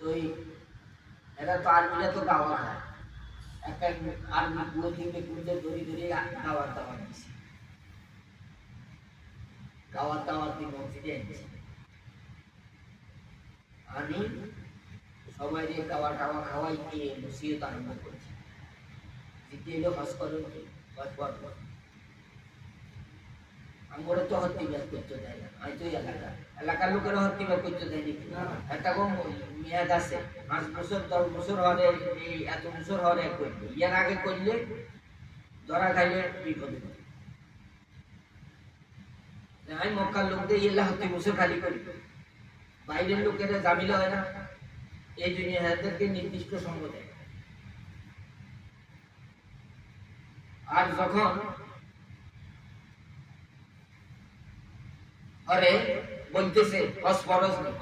তো এরা তো আর্মিরা তো গাওয়া খায় একটা আর্মি পুরো থেকে কুঁজে ধরে ধরে গাওয়ার দাওয়ার দিছে গাওয়ার দাওয়ার দিয়ে মসজিদে এনেছে আমি সবাই গাওয়া টাওয়া খাওয়াই দিয়ে নসিহত আরম্ভ করেছি দ্বিতীয় এলো হজ করেন আমরা তো হত্তিবাদ করতে দেয় না আমি তো এলাকার লোকেরা হত্তিবাদ করতে দেয়নি একটা কম মেয়াদ আছে 5 বছর 10 বছর হলে এই এত বছর হলে করবে ইয়ার আগে করলে ধরা খাইলে বিপদ আমি মক্কার লোকদের ইয়েলা হত্তি বছর খালি করি বাইরের লোকেরা জামিলা হয় না এই জন্য এদেরকে নির্দিষ্ট সঙ্গ দেয় আর যখন আরে বলতেছে হজ ফরজ নেই